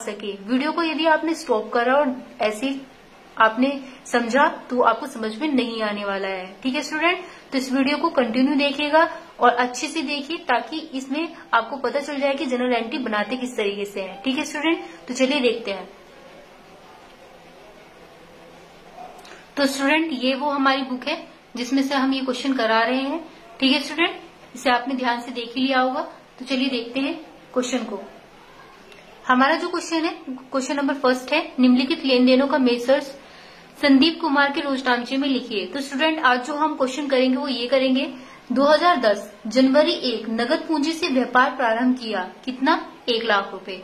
सके। वीडियो को यदि आपने स्टॉप करा और ऐसे आपने समझा तो आपको समझ में नहीं आने वाला है। ठीक है स्टूडेंट, तो इस वीडियो को कंटिन्यू देखिएगा और अच्छे से देखिए ताकि इसमें आपको पता चल जाए कि जनरल एंट्री बनाते किस तरीके से है। ठीक है स्टूडेंट, तो चलिए देखते हैं। तो स्टूडेंट ये वो हमारी बुक है जिसमें से हम ये क्वेश्चन करा रहे हैं। ठीक है स्टूडेंट, इसे आपने ध्यान से देख ही लिया होगा। तो चलिए देखते हैं क्वेश्चन को। हमारा जो क्वेश्चन है, क्वेश्चन नंबर फर्स्ट है, निम्नलिखित लेन देनों का मेसर्स संदीप कुमार के रोजनामचे में लिखिए। तो स्टूडेंट आज जो हम क्वेश्चन करेंगे वो ये करेंगे, 2010 जनवरी 1 नगद पूंजी से व्यापार प्रारंभ किया, कितना 1 लाख रुपए।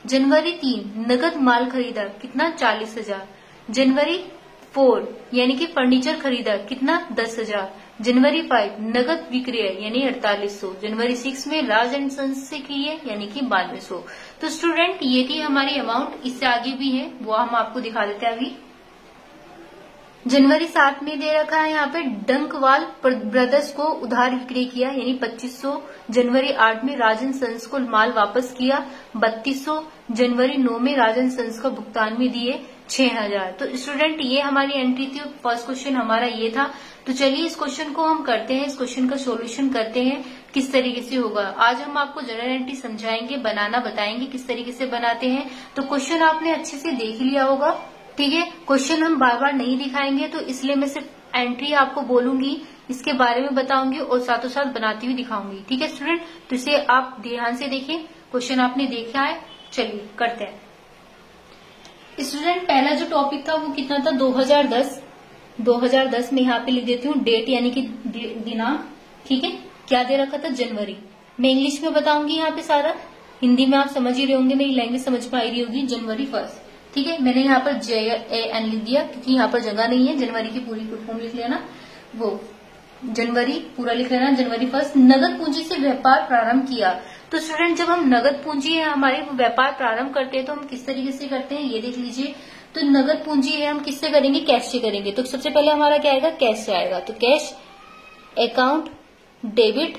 जनवरी 3 नगद माल खरीदा, कितना 40,000। जनवरी 4 यानी कि फर्नीचर खरीदा, कितना 10,000। जनवरी 5 नगद विक्रय यानी 4800। जनवरी 6 में राज एंड सन्स से की है यानी कि 9200। तो स्टूडेंट ये थी हमारी अमाउंट, इससे आगे भी है वो हम आपको दिखा देते हैं अभी। जनवरी 7 में दे रखा है यहाँ पे डंकवाल ब्रदर्स को उधार विक्रय किया यानी 2500। जनवरी 8 में राजन सन्स को माल वापस किया 3200। जनवरी 9 में राजन सन्स को भुगतान में दिए 6000। तो स्टूडेंट ये हमारी एंट्री थी। फर्स्ट क्वेश्चन हमारा ये था। तो चलिए इस क्वेश्चन को हम करते हैं, इस क्वेश्चन का सॉल्यूशन करते हैं किस तरीके से होगा। आज हम आपको जनरल एंट्री समझाएंगे, बनाना बताएंगे किस तरीके से बनाते हैं। तो क्वेश्चन आपने अच्छे से देख लिया होगा। ठीक है, क्वेश्चन हम बार बार नहीं दिखाएंगे तो इसलिए मैं सिर्फ एंट्री आपको बोलूंगी, इसके बारे में बताऊंगी और साथों साथ बनाती हुई दिखाऊंगी। ठीक है स्टूडेंट, तो इसे आप ध्यान से देखिए। क्वेश्चन आपने देखा है, चलिए करते हैं। स्टूडेंट पहला जो टॉपिक था वो कितना था, 2010। 2010 में यहाँ पे लिख देती हूँ डेट यानी कि दिनांक। ठीक है, क्या दे रखा था, जनवरी। मैं इंग्लिश में बताऊंगी यहाँ पे सारा, हिंदी में आप समझ ही रहे होंगे, मेरी लैंग्वेज समझ में आ रही होगी। जनवरी 1। ठीक है, मैंने यहाँ पर JAN लिख दिया क्योंकि यहाँ पर जगह नहीं है। जनवरी की पूरी फॉर्म लिख लेना, वो जनवरी पूरा लिख लेना। जनवरी 1 नगद पूंजी से व्यापार प्रारंभ किया। तो स्टूडेंट जब हम नगद पूंजी है हमारे व्यापार प्रारंभ करते हैं तो हम किस तरीके से करते हैं ये देख लीजिए। तो नगद पूंजी है हम किससे करेंगे, कैश से करेंगे। तो सबसे पहले हमारा क्या आएगा, कैश से आएगा। तो कैश अकाउंट डेबिट।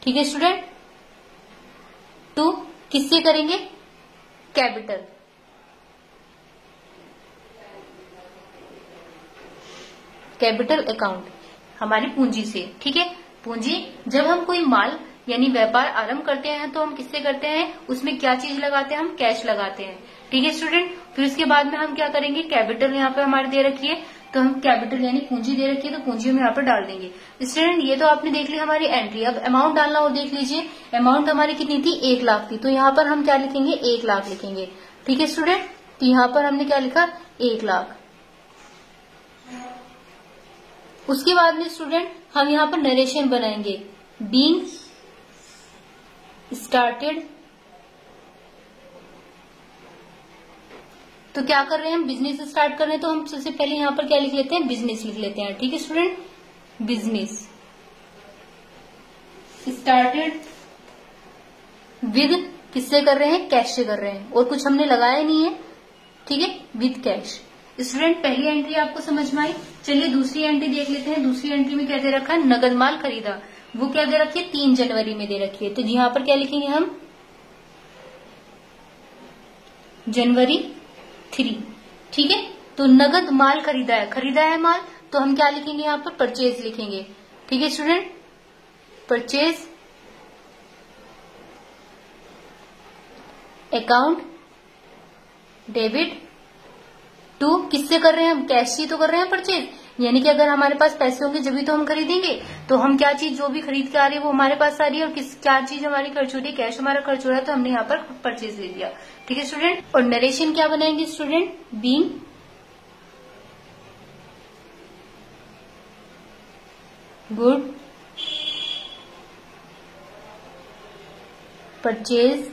ठीक है स्टूडेंट, तो किससे करेंगे, कैपिटल। कैपिटल अकाउंट हमारी पूंजी से। ठीक है, पूंजी जब हम कोई माल यानी व्यापार आरंभ करते हैं तो हम किससे करते हैं, उसमें क्या चीज लगाते हैं, हम कैश लगाते हैं। ठीक है स्टूडेंट, फिर उसके बाद में हम क्या करेंगे, कैपिटल यहाँ पे हमारे दे रखी है तो हम कैपिटल यानी पूंजी दे रखी है तो पूंजी हम यहाँ पर डाल देंगे। स्टूडेंट ये तो आपने देख ली हमारी एंट्री। अब अमाउंट डालना हो, देख लीजिए अमाउंट हमारी कितनी थी, 1 लाख थी। तो यहाँ पर हम क्या लिखेंगे, 1 लाख लिखेंगे। ठीक है स्टूडेंट, तो यहाँ पर हमने क्या लिखा, 1 लाख। उसके बाद में स्टूडेंट हम यहाँ पर नरेशन बनाएंगे, बीइंग स्टार्टेड। तो क्या कर रहे हैं हम, बिजनेस स्टार्ट कर रहे हैं तो हम सबसे पहले यहाँ पर क्या लिख लेते हैं, बिजनेस लिख लेते हैं। ठीक है स्टूडेंट, बिजनेस स्टार्टेड विद, किससे कर रहे हैं, कैश से कर रहे हैं और कुछ हमने लगाया नहीं है। ठीक है, विद कैश। स्टूडेंट पहली एंट्री आपको समझ में आई। चलिए दूसरी एंट्री देख लेते हैं। दूसरी एंट्री में क्या दे रखा है, नगद माल खरीदा। वो क्या दे रखी है, 3 जनवरी में दे रखी है। तो यहाँ पर क्या लिखेंगे हम, जनवरी 3। ठीक है, तो नगद माल खरीदा है, खरीदा है माल तो हम क्या लिखेंगे, यहाँ पर परचेज लिखेंगे। ठीक है student, purchase account debit to, किससे कर रहे हैं हम, कैश से तो कर रहे हैं परचेज, यानी कि अगर हमारे पास पैसे होंगे जब भी तो हम खरीदेंगे। तो हम क्या चीज जो भी खरीद के आ रही है वो हमारे पास आ रही है और क्या चीज हमारी खर्च हो रही है, कैश हमारा खर्च हो रहा है तो हमने यहाँ पर परचेज ले लिया। ठीक है स्टूडेंट, और नरेशन क्या बनाएंगे student, being good purchase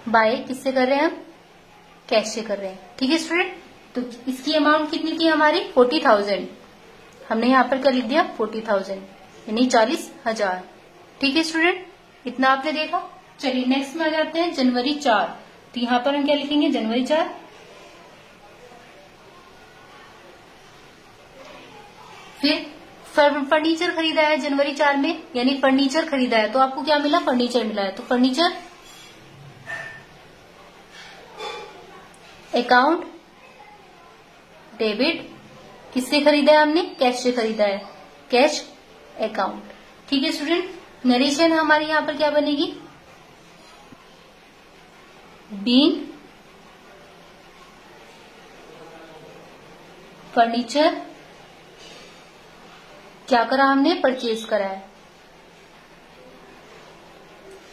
by, किससे कर रहे हैं हम, कैश से कर रहे हैं। ठीक है स्टूडेंट, तो इसकी अमाउंट कितनी थी हमारी, 40,000। हमने यहाँ पर क्या लिख दिया, 40,000 यानी 40,000। ठीक है स्टूडेंट, इतना आपने देखा। चलिए नेक्स्ट में आ जाते हैं, जनवरी 4। तो यहाँ पर हम क्या लिखेंगे, जनवरी 4। फिर फर्नीचर खरीदा है जनवरी 4 में, यानी फर्नीचर खरीदा है तो आपको क्या मिला, फर्नीचर मिला है। तो फर्नीचर अकाउंट डेबिट, किससे खरीदा है हमने? कैश से खरीदा है, कैश अकाउंट। ठीक है स्टूडेंट, नरेशन हमारी यहां पर क्या बनेगी? बीइंग फर्नीचर, क्या करा हमने? परचेज करा है।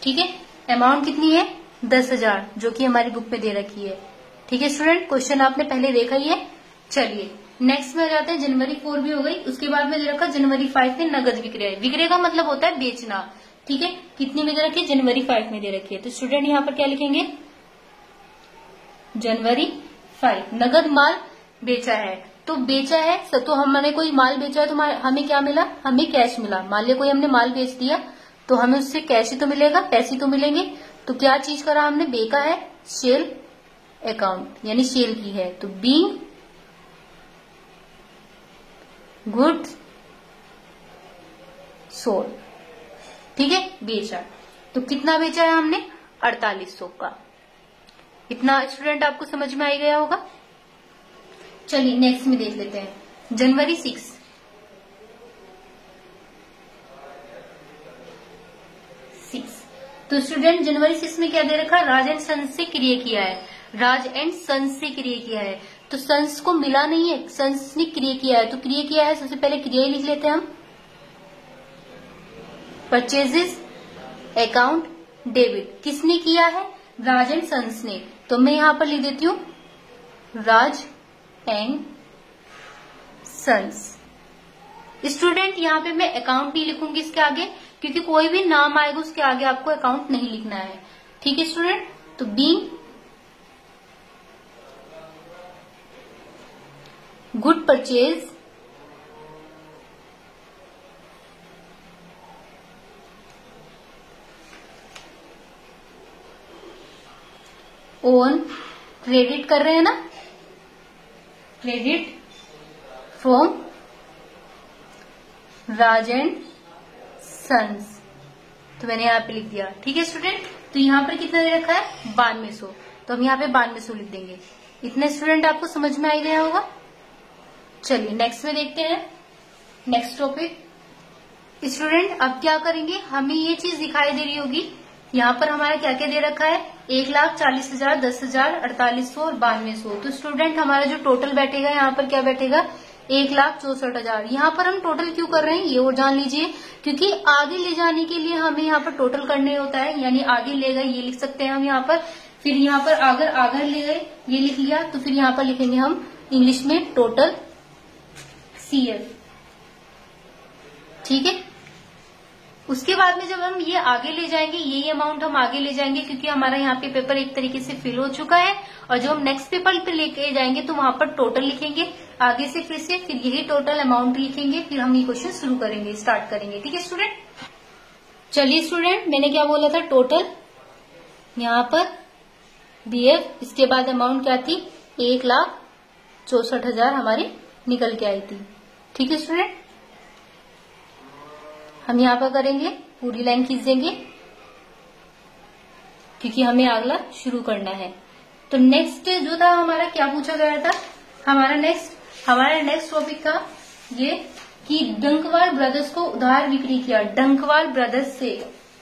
ठीक है, अमाउंट कितनी है? 10,000, जो कि हमारी बुक में दे रखी है। ठीक है स्टूडेंट, क्वेश्चन आपने पहले देखा ही है। चलिए नेक्स्ट में जाते हैं। जनवरी 4 भी हो गई, उसके बाद में दे रखा जनवरी 5 में नगद विक्रय। विक्रय का मतलब होता है बेचना। ठीक है, कितनी में दे रखी है? जनवरी 5 में दे रखी है। तो स्टूडेंट यहाँ पर क्या लिखेंगे? जनवरी 5 नगद माल बेचा है। तो बेचा है तो हमने कोई माल बेचा है तो हमें क्या मिला? हमें कैश मिला। मान लिया कोई हमने माल बेच दिया तो हमें उससे कैश ही तो मिलेगा, पैसे तो मिलेंगे। तो क्या चीज करा हमने? बेका है, सेल अकाउंट, यानी सेल की है। तो बीइंग गुड्स सोल्ड। ठीक है, बेचा। तो कितना बेचा है हमने? 4800 का। इतना स्टूडेंट आपको समझ में आ गया होगा। चलिए नेक्स्ट में देख लेते हैं। जनवरी 6 तो स्टूडेंट जनवरी 6 में क्या दे रखा? राज एंड सन्स से क्रिय किया है। राज एंड सन्स से क्रिय किया है। तो सन्स को मिला नहीं है, सन्स ने क्रिय किया है। तो क्रिय किया है, सबसे पहले क्रिया ही लिख लेते हैं हम। परचेजेस अकाउंट डेबिट, किसने किया है? राज एंड सन्स ने। तो मैं यहां पर लिख देती हूं राज एंड सन्स। स्टूडेंट यहाँ पे मैं अकाउंट नहीं लिखूंगी इसके आगे, क्योंकि कोई भी नाम आएगा उसके आगे आपको अकाउंट नहीं लिखना है। ठीक है स्टूडेंट, तो being good purchase on credit कर रहे हैं ना, credit from Raj and sons. तो मैंने यहाँ पे लिख दिया। ठीक है स्टूडेंट, तो यहाँ पर कितना दे रखा है? 9200। तो हम यहाँ पे 9200 लिख देंगे। इतने स्टूडेंट आपको समझ में आ गया होगा। चलिए नेक्स्ट में देखते हैं। नेक्स्ट टॉपिक स्टूडेंट, अब क्या करेंगे? हमें ये चीज दिखाई दे रही होगी। यहाँ पर हमारा क्या क्या दे रखा है? 1,40,000, 10,000, 4800 और 9200। तो स्टूडेंट हमारा जो टोटल बैठेगा यहाँ पर क्या बैठेगा? 1,64,000। यहाँ पर हम टोटल क्यों कर रहे हैं ये और जान लीजिए, क्योंकि आगे ले जाने के लिए हमें यहाँ पर टोटल करने होता है। यानी आगे ले गए ये लिख सकते हैं हम यहाँ पर, फिर यहाँ पर अगर आगे ले गए ये लिख लिया, तो फिर यहाँ पर लिखेंगे हम इंग्लिश में टोटल CF। ठीक है, उसके बाद में जब हम ये आगे ले जाएंगे, यही अमाउंट हम आगे ले जाएंगे, क्योंकि हमारा यहाँ पे पेपर एक तरीके से फिल हो चुका है। और जब हम नेक्स्ट पेपर पे लेके जाएंगे तो वहां पर टोटल लिखेंगे आगे से, फिर यही टोटल अमाउंट लिखेंगे, फिर हम ये क्वेश्चन शुरू करेंगे, स्टार्ट करेंगे। ठीक है स्टूडेंट, चलिए स्टूडेंट, मैंने क्या बोला था? टोटल यहाँ पर BF, इसके बाद अमाउंट क्या थी? 1,64,000 हमारी निकल के आई थी। ठीक है स्टूडेंट, हम यहाँ पर करेंगे, पूरी लाइन खींचेंगे, क्योंकि हमें अगला शुरू करना है। तो नेक्स्ट जो था हमारा, क्या पूछा गया था? हमारा नेक्स्ट टॉपिक था ये कि डंकवाल ब्रदर्स को उधार बिक्री किया। डंकवाल ब्रदर्स से,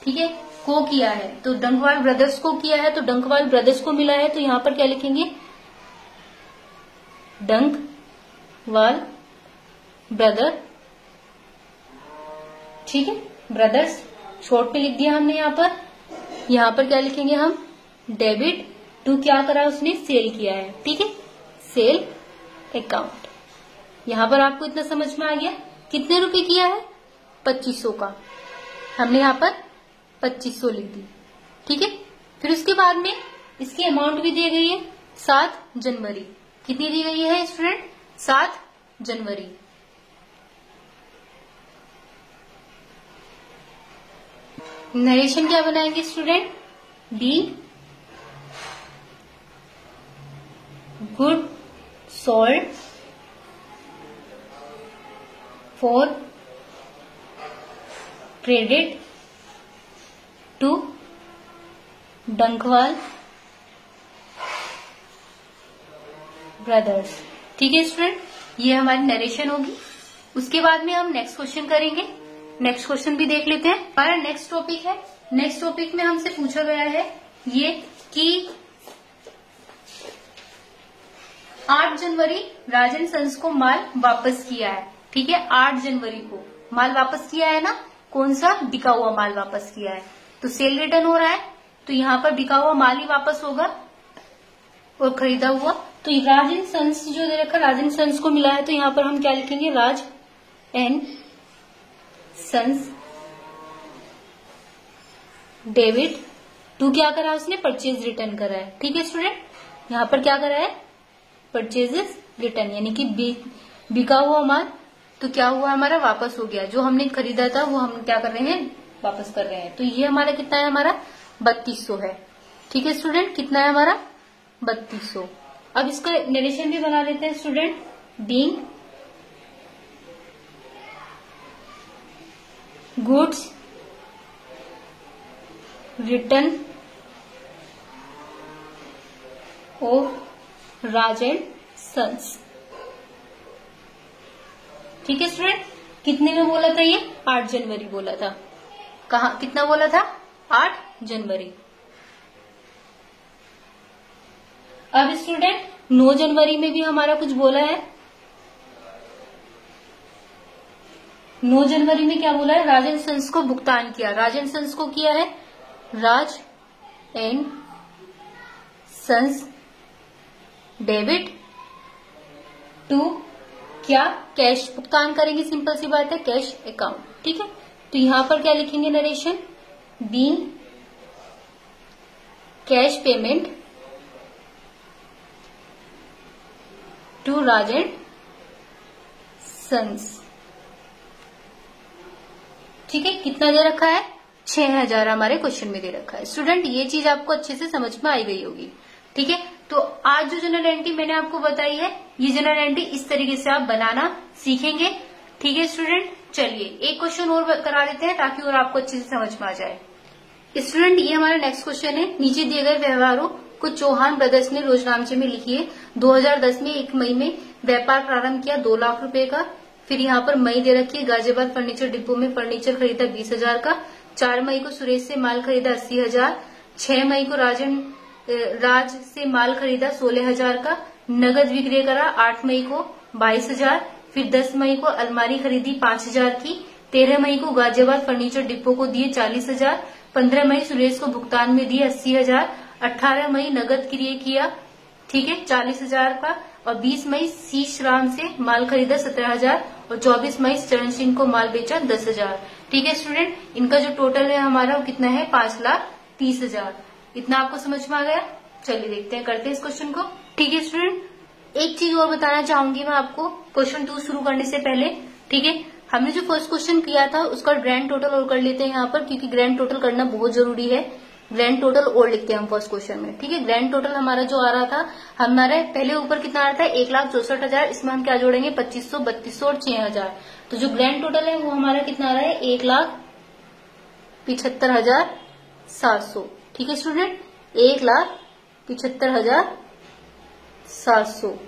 ठीक है, को किया है। तो डंकवाल ब्रदर्स को किया है, तो डंकवाल ब्रदर्स को मिला है। तो यहाँ पर क्या लिखेंगे? डंकवाल ब्रदर। ठीक है, ब्रदर्स शॉर्ट में लिख दिया हमने। यहाँ पर क्या लिखेंगे हम? डेबिट टू, क्या करा उसने? सेल किया है। ठीक है, सेल अकाउंट। यहाँ पर आपको इतना समझ में आ गया। कितने रुपए किया है? 2500 का। हमने यहाँ पर 2500 लिख दी। ठीक है, फिर उसके बाद में इसकी अमाउंट भी दी गई है 7 जनवरी। कितनी दी गई है स्टूडेंट? 7 जनवरी। नरेशन क्या बनाएंगे student? Be good sold for credit to Dankwal brothers. ठीक है स्टूडेंट, ये हमारी नरेशन होगी। उसके बाद में हम नेक्स्ट क्वेश्चन करेंगे। नेक्स्ट क्वेश्चन भी देख लेते हैं। हमारा नेक्स्ट टॉपिक है, नेक्स्ट टॉपिक में हमसे पूछा गया है ये कि 8 जनवरी राजन सन्स को माल वापस किया है। ठीक है, 8 जनवरी को माल वापस किया है ना, कौन सा? बिका हुआ माल वापस किया है। तो सेल रिटर्न हो रहा है, तो यहाँ पर बिका हुआ माल ही वापस होगा और खरीदा हुआ। तो राजन सन्स जो दे रखा, राजन सन्स को मिला है, तो यहाँ पर हम क्या लिखेंगे? राज एंड सन्स डेबिट टू, क्या करा उसने? परचेज रिटर्न करा है। ठीक है स्टूडेंट, यहाँ पर क्या करा है? परचेजेस रिटर्न, यानी कि बिका हुआ माल तो क्या हुआ हमारा? वापस हो गया। जो हमने खरीदा था वो हम क्या कर रहे हैं? वापस कर रहे हैं। तो ये हमारा कितना है? हमारा 3200 है। ठीक है स्टूडेंट, कितना है हमारा? 3200। अब इसका नरेशन भी बना लेते हैं student. Being goods return of Raj and sons. ठीक है स्टूडेंट, कितने में बोला था ये? 8 जनवरी बोला था। कहा कितना बोला था? 8 जनवरी। अब स्टूडेंट 9 जनवरी में भी हमारा कुछ बोला है। 9 जनवरी में क्या बोला है? राजन सन्स को भुगतान किया। राजन सन्स को किया है राज एंड सन्स डेबिट टू, क्या? कैश भुगतान करेंगे, सिंपल सी बात है, कैश अकाउंट। ठीक है, तो यहां पर क्या लिखेंगे? Narration being cash payment to Raj and sons. ठीक है, कितना दे रखा है? 6000 हमारे क्वेश्चन में दे रखा है। स्टूडेंट ये चीज आपको अच्छे से समझ में आई गई होगी। ठीक है, तो आज जो जनरल एंट्री मैंने आपको बताई है, ये जनरल एंट्री इस तरीके से आप बनाना सीखेंगे। ठीक है स्टूडेंट, चलिए एक क्वेश्चन और करा देते हैं ताकि और आपको अच्छे से समझ में आ जाए। स्टूडेंट ये हमारा नेक्स्ट क्वेश्चन है। नीचे दिए गए व्यवहारों को चौहान ब्रदर्स ने रोजनामचे में लिखिए। 2010 में 1 मई में व्यापार प्रारंभ किया 2 लाख रुपए का। फिर यहाँ पर मई दे रखी है, गाजियाबाद फर्नीचर डिपो में फर्नीचर खरीदा 20,000 का। 4 मई को सुरेश से माल खरीदा 80,000। 6 मई को राज से माल खरीदा 16,000 का। नगद विक्रय करा 8 मई को 22,000। फिर 10 मई को अलमारी खरीदी 5,000 की। 13 मई को गाजियाबाद फर्नीचर डिपो को दिए 40,000। 15 मई सुरेश को भुगतान में दिए 80,000। 18 मई नगद क्रय किया, ठीक है, 40,000 का। और 20 मई शीश राम से माल खरीदा 17,000 और 24 मई चरण सिंह को माल बेचा 10,000। ठीक है स्टूडेंट, इनका जो टोटल है हमारा वो कितना है? 5,30,000। इतना आपको समझ में आ गया? चलिए देखते हैं, करते हैं इस क्वेश्चन को। ठीक है स्टूडेंट, एक चीज और बताना चाहूंगी मैं आपको क्वेश्चन 2 शुरू करने से पहले। ठीक है, हमने जो फर्स्ट क्वेश्चन किया था उसका ग्रैंड टोटल और कर लेते हैं यहाँ पर, क्योंकि ग्रैंड टोटल करना बहुत जरूरी है। ग्रैंड टोटल और लिखते हैं हम फर्स्ट क्वेश्चन में। ठीक है, ग्रैंड टोटल हमारा जो आ रहा था, हमारे पहले ऊपर कितना आ रहा था? 1,64,000। इसमें हम क्या जोड़ेंगे? 2,500, 3,200 और 6,000। तो जो ग्रैंड टोटल है वो हमारा कितना आ रहा है? 1,75,700। ठीक है स्टूडेंट, 1,75,700।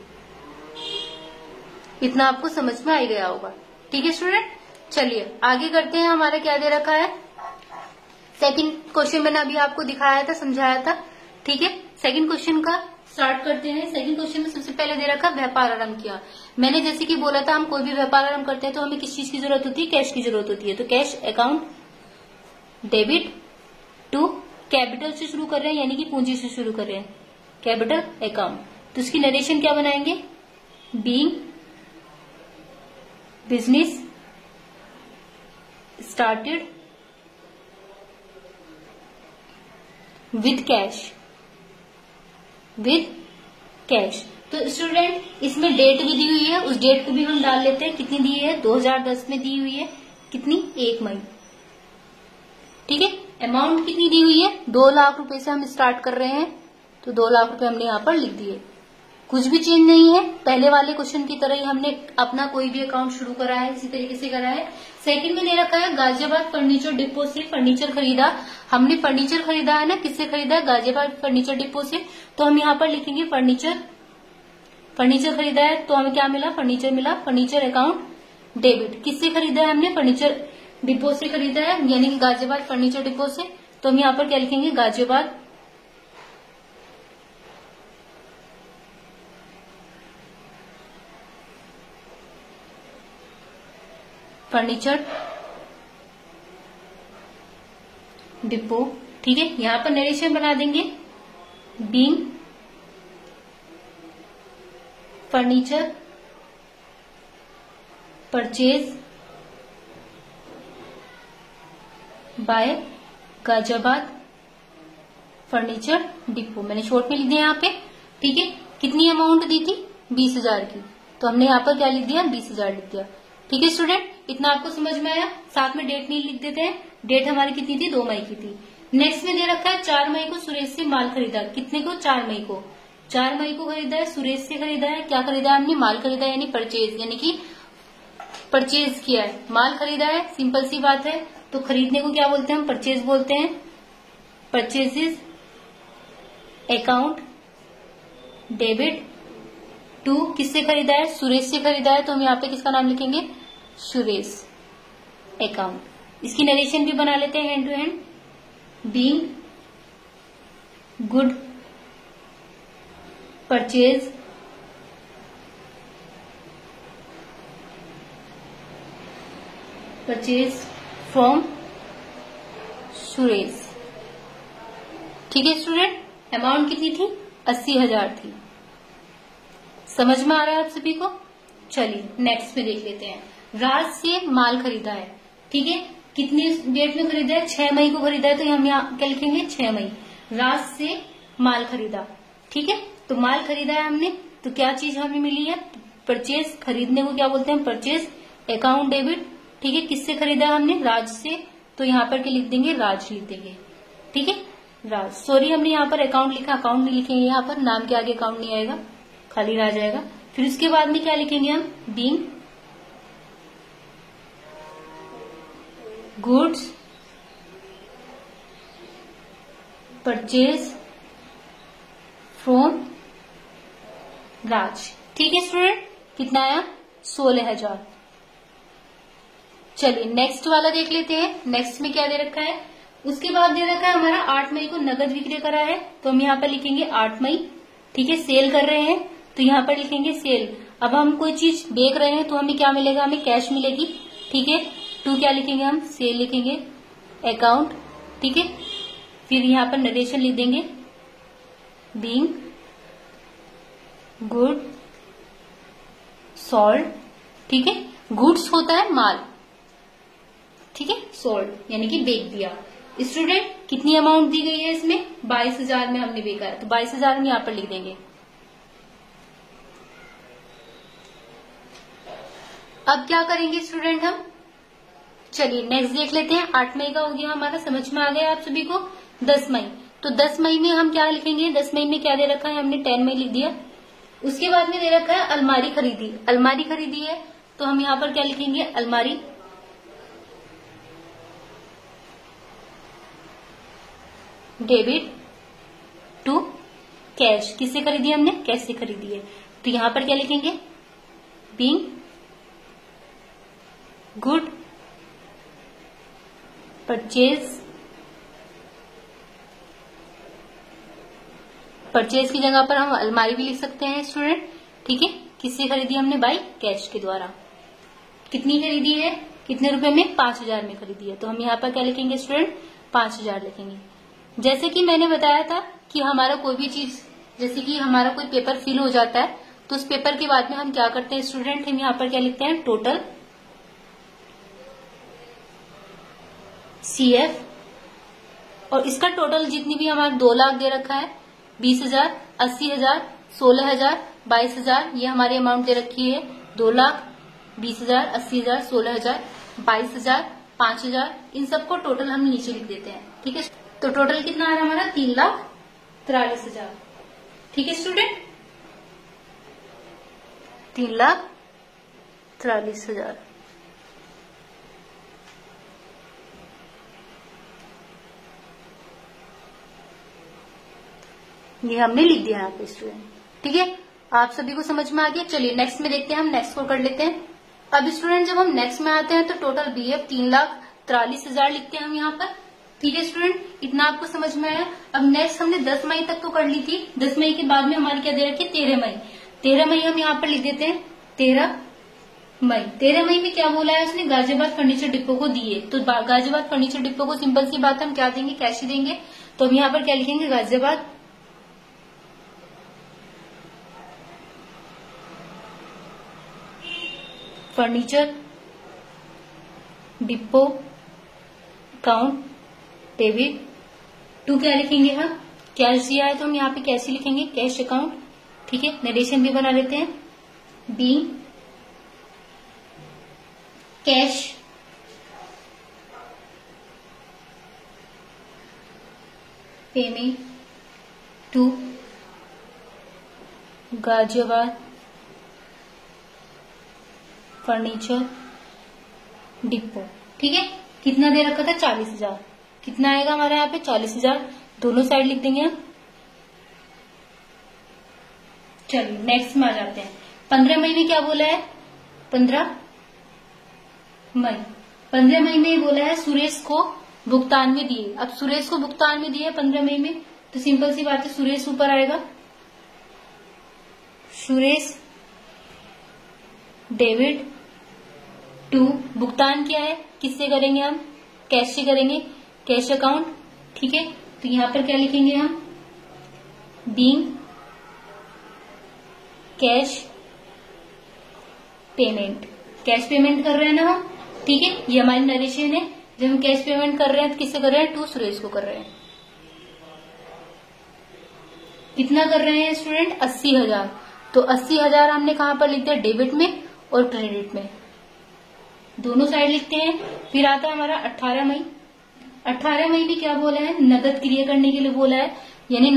इतना आपको समझ में आ ही गया होगा। ठीक है स्टूडेंट, चलिए आगे करते हैं। हमारा क्या दे रखा है? सेकंड क्वेश्चन मैंने अभी आपको दिखाया था, समझाया था। ठीक है, सेकंड क्वेश्चन का स्टार्ट करते हैं। सेकंड क्वेश्चन में सबसे पहले दे रखा व्यापार आरंभ किया। मैंने जैसे कि बोला था, हम कोई भी व्यापार आरंभ करते हैं तो हमें किस चीज की जरूरत होती है? कैश की जरूरत होती है। तो cash account debit to, capital से शुरू कर रहे हैं यानी कि पूंजी से शुरू कर रहे हैं, कैपिटल अकाउंट। तो इसकी नरेशन क्या बनाएंगे? Being business started with cash, with cash. तो स्टूडेंट इसमें डेट भी दी हुई है, उस डेट को भी हम डाल लेते हैं। कितनी दी है? 2010 में दी हुई है। कितनी? 1 मई। ठीक है, अमाउंट कितनी दी हुई है? 2 लाख रुपए से हम स्टार्ट कर रहे हैं, तो 2 लाख रुपए हमने यहाँ पर लिख दिए। कुछ भी चेंज नहीं है, पहले वाले क्वेश्चन की तरह ही हमने अपना कोई भी अकाउंट शुरू करा है, इसी तरीके से करा है। सेकंड में दे रखा है गाजियाबाद फर्नीचर डिपो से फर्नीचर खरीदा। हमने फर्नीचर खरीदा है ना, किससे खरीदा है? गाजियाबाद फर्नीचर डिपो से। तो हम यहाँ पर लिखेंगे फर्नीचर खरीदा है तो हमें क्या मिला, फर्नीचर मिला, फर्नीचर अकाउंट डेबिट। किससे खरीदा है हमने, फर्नीचर डिपो से खरीदा है, यानी कि गाजियाबाद फर्नीचर डिपो से। तो हम यहाँ पर क्या लिखेंगे, गाजियाबाद फर्नीचर डिपो। ठीक है, यहां पर नरेशन बना देंगे, being furniture purchase by Ghaziabad furniture depot. मैंने शॉर्ट में लिख दिया यहाँ पे। ठीक है, कितनी अमाउंट दी थी, 20,000 की, तो हमने यहाँ पर क्या लिख दिया, 20,000 लिख दिया। ठीक है स्टूडेंट, इतना आपको समझ में आया। साथ में डेट नहीं लिख देते हैं, डेट हमारी कितनी थी, 2 मई की थी। नेक्स्ट में दे रखा है 4 मई को सुरेश से माल खरीदा। कितने को, 4 मई को। 4 मई को खरीदा है, सुरेश से खरीदा है। क्या खरीदा है हमने, माल खरीदा है, यानी परचेज, यानी कि परचेज किया है, माल खरीदा है। सिंपल सी बात है, तो खरीदने को क्या बोलते हैं हम, परचेज बोलते हैं। परचेजेस अकाउंट डेबिट टू, किससे खरीदा है, सुरेश से खरीदा है, तो हम यहाँ पे किसका नाम लिखेंगे, सुरेश अकाउंट। इसकी नरेशन भी बना लेते हैं hand to hand, being good purchase from Suresh. ठीक है स्टूडेंट, अमाउंट कितनी थी, 80,000 थी। समझ में आ रहा है आप सभी को। चलिए नेक्स्ट पे देख लेते हैं, राज से माल खरीदा है। ठीक है, कितनी डेट में खरीदा है, 6 मई को खरीदा है, तो हम यहाँ क्या लिखेंगे, 6 मई। राज से माल खरीदा। ठीक है, तो माल खरीदा है हमने, तो क्या चीज हमें मिली है, परचेज। खरीदने को क्या बोलते हैं, परचेज अकाउंट डेबिट। ठीक है, किससे खरीदा है हमने, राज से, तो यहाँ पर क्या लिख देंगे, राज लिख देंगे। ठीक है, राज। सॉरी, हमने यहाँ पर अकाउंट लिखा, अकाउंट नहीं लिखेंगे, यहाँ पर नाम के आगे अकाउंट नहीं आएगा, खाली रह जाएगा। फिर उसके बाद में क्या लिखेंगे हम, बीइंग गुड्स परचेज फ्रॉम राज। ठीक है स्टूडेंट, कितना आया, 16,000। चलिए नेक्स्ट वाला देख लेते हैं। नेक्स्ट में क्या दे रखा है, उसके बाद दे रखा है हमारा 8 मई को नगद विक्रय करा है, तो हम यहाँ पर लिखेंगे 8 मई। ठीक है, सेल कर रहे हैं, तो यहाँ पर लिखेंगे सेल। अब हम कोई चीज बेच रहे हैं तो हमें क्या मिलेगा, हमें कैश मिलेगी। ठीक है, टू क्या लिखेंगे हम, सेल लिखेंगे अकाउंट। ठीक है, फिर यहाँ पर नरेशन लिख देंगे, बीइंग गुड सोल्ड। ठीक है, गुड्स होता है माल, ठीक है, सोल्ड यानी कि बेच दिया। स्टूडेंट, कितनी अमाउंट दी गई है इसमें, 22,000 में हमने बेचा है, तो 22,000 हम यहाँ पर लिख देंगे। अब क्या करेंगे स्टूडेंट हम, चलिए नेक्स्ट देख लेते हैं। 8 मई का हो गया हमारा, समझ में आ गया आप सभी को। 10 मई, तो 10 मई में हम क्या लिखेंगे, 10 मई में क्या दे रखा है, हमने 10 मई लिख दिया। उसके बाद में दे रखा है अलमारी खरीदी। अलमारी खरीदी है, तो हम यहाँ पर क्या लिखेंगे, अलमारी डेबिट टू कैश। किससे खरीदी हमने, कैश से खरीदी है, तो यहां पर क्या लिखेंगे, बीइंग गुड परचेज। परचेज की जगह पर हम अलमारी भी लिख सकते हैं स्टूडेंट। ठीक है, किससे खरीदी हमने, बाई कैश के द्वारा। कितनी खरीदी है, कितने रुपए में, 5,000 में खरीदी है, तो हम यहाँ पर क्या लिखेंगे स्टूडेंट, 5,000 लिखेंगे। जैसे कि मैंने बताया था कि हमारा कोई भी चीज, जैसे कि हमारा कोई पेपर फिल हो जाता है, तो उस पेपर के बाद में हम क्या करते हैं स्टूडेंट, हम यहाँ पर क्या लिखते हैं, टोटल CF, और इसका टोटल जितनी भी हमारा 2 लाख दे रखा है, 20,000, 80,000, 16,000, 22,000, ये हमारी अमाउंट दे रखी है। 2 लाख, 20,000, 80,000, 16,000, 22,000, 5,000, इन सबको टोटल हम नीचे लिख देते हैं। ठीक है, तो टोटल कितना आ रहा है हमारा, 3,43,000। ठीक है स्टूडेंट, 3,43,000। ये हमने लिख दिया यहाँ पे स्टूडेंट। ठीक है, आप सभी को समझ में आ गया। चलिए नेक्स्ट में देखते हैं, हम नेक्स्ट को कर लेते हैं। अब स्टूडेंट जब हम नेक्स्ट में आते हैं तो टोटल BF 3,43,000 लिखते हैं हम यहाँ पर। ठीक है स्टूडेंट, इतना आपको समझ में आया। अब नेक्स्ट हमने 10 मई तक तो कर ली थी। 10 मई के बाद में हमारी क्या दे रखी है, 13 मई। 13 मई हम यहाँ पर लिख देते हैं 13 मई। 13 मई में क्या बोला है उसने, गाजियाबाद फर्नीचर डिपो को दिए। तो गाजियाबाद फर्नीचर डिपो को सिंपल सी बात हम क्या देंगे, कैश ही देंगे। तो हम यहाँ पर क्या लिखेंगे, Ghaziabad furniture depot account debit to क्या लिखेंगे हम, कैश दिया है तो हम यहाँ पे कैश ही लिखेंगे, कैश अकाउंट। ठीक है, नरेशन भी बना लेते हैं, being cash payment to Ghaziabad furniture depot. ठीक है, कितना दे रखा था, 40,000। कितना आएगा हमारे यहाँ पे, 40,000। दोनों साइड लिख देंगे हम। चलिए नेक्स्ट में आ जाते हैं। 15 मई में क्या बोला है, 15 मई। 15 मई में बोला है सुरेश को भुगतान में दिए। अब सुरेश को भुगतान में दिए 15 मई में, तो सिंपल सी बात है सुरेश ऊपर आएगा, सुरेश डेबिट टू, भुगतान क्या है, किससे करेंगे हम, कैश से करेंगे, कैश अकाउंट। ठीक है, तो यहां पर क्या लिखेंगे हम, being cash payment. Cash payment कर रहे हैं ना हम। ठीक है, ये हमारी नरेशन है। जब हम कैश पेमेंट कर रहे हैं तो किससे कर रहे हैं, टू सुरेश को कर रहे हैं। कितना कर रहे हैं स्टूडेंट, 80,000। तो 80,000 हमने कहां पर लिख दिया, डेबिट में और क्रेडिट में, दोनों साइड लिखते हैं। फिर आता है हमारा 18 मई। 18 मई भी क्या बोला है, नगद क्रिया करने के लिए बोला है, यानी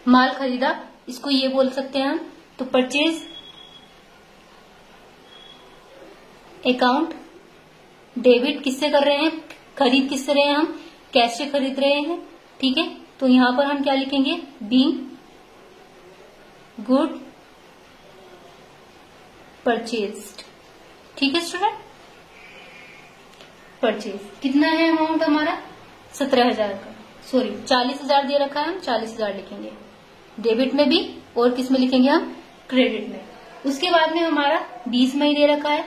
माल खरीदा, इसको ये बोल सकते हैं हम। तो परचेज अकाउंट डेबिट किससे कर रहे हैं, खरीद किससे रहे हैं हम, कैश से खरीद रहे हैं। ठीक है, तो यहां पर हम क्या लिखेंगे, बीइंग गुड परचेज्ड। ठीक है स्टूडेंट, परचेज कितना है अमाउंट हमारा, 17,000 का, सॉरी 40,000 दे रखा है, हम 40,000 लिखेंगे, डेबिट में भी और किस में लिखेंगे हम, क्रेडिट में। उसके बाद में हमारा 20 मई दे रखा है।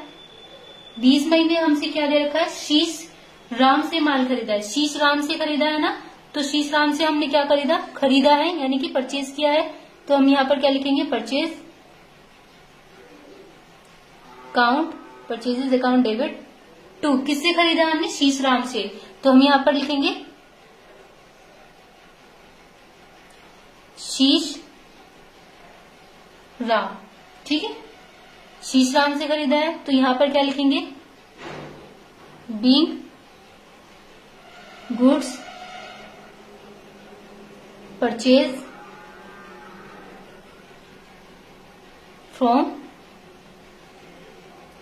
20 मई में हमसे क्या दे रखा है, शीश राम से माल खरीदा है। शीश राम से खरीदा है ना, तो शीश राम से हमने क्या खरीदा है, यानी कि परचेज किया है। तो हम यहाँ पर क्या लिखेंगे, purchase account, purchases account debit to, किससे खरीदा हमने, शीश राम से। तो हम यहाँ पर लिखेंगे शीश राम। ठीक है, शीश राम से खरीदा है, तो यहां पर क्या लिखेंगे, बीइंग गुड्स परचेज फ्रॉम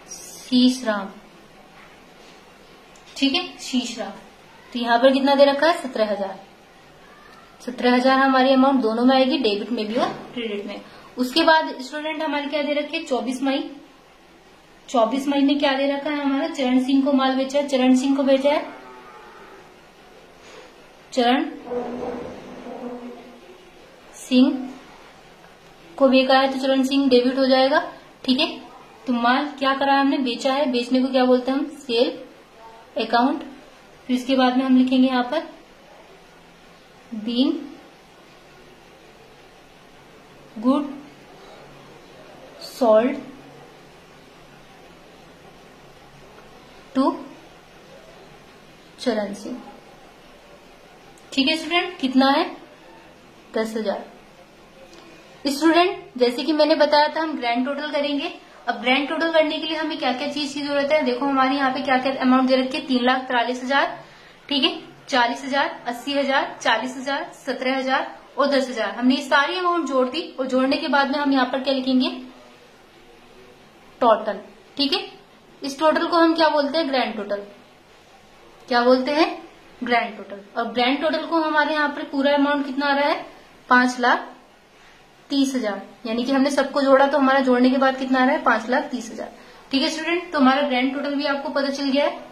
शीश राम। ठीक है, शीश राम। तो यहां पर कितना दे रखा है, 17,000। 17,000 हमारी अमाउंट दोनों में आएगी, डेबिट में भी और क्रेडिट में। उसके बाद स्टूडेंट हमारे क्या दे रखे, 24 मई। 24 मई में क्या दे रखा है हमारा, चरण सिंह को माल बेचा है, चरण सिंह को बेचा है, चरण सिंह को बेचा है, तो चरण सिंह डेबिट हो जाएगा। ठीक है, तो माल क्या करा है हमने, बेचा है, बेचने को क्या बोलते हैं हम, सेल अकाउंट। फिर इसके बाद में हम लिखेंगे यहां पर बीइंग गुड सोल्ड टू चरण सिंह। ठीक है स्टूडेंट, कितना है, 10,000। स्टूडेंट जैसे कि मैंने बताया था हम ग्रैंड टोटल करेंगे। अब ग्रैंड टोटल करने के लिए हमें क्या क्या चीज की जरूरत है, देखो हमारे यहाँ पे क्या क्या अमाउंट दे रखी है, 3,43,000। ठीक है, 40,000, 80,000, 40,000, 17,000 और 10,000। हमने ये सारी अमाउंट जोड़ दी और जोड़ने के बाद में हम यहाँ पर क्या लिखेंगे, टोटल। ठीक है, इस टोटल को हम क्या बोलते हैं, ग्रैंड टोटल। क्या बोलते हैं, ग्रैंड टोटल। और ग्रैंड टोटल को हमारे यहाँ पर पूरा अमाउंट कितना आ रहा है, 5,00,000 30,000, यानी कि हमने सबको जोड़ा तो हमारा जोड़ने के बाद कितना आ रहा है 5,30,000। ठीक है स्टूडेंट, तो हमारा ग्रैंड टोटल भी आपको पता चल गया है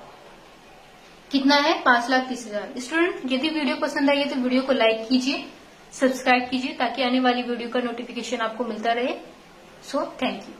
कितना है 5,30,000। स्टूडेंट यदि वीडियो पसंद आई है तो वीडियो को लाइक कीजिए, सब्सक्राइब कीजिए ताकि आने वाली वीडियो का नोटिफिकेशन आपको मिलता रहे। So thank you.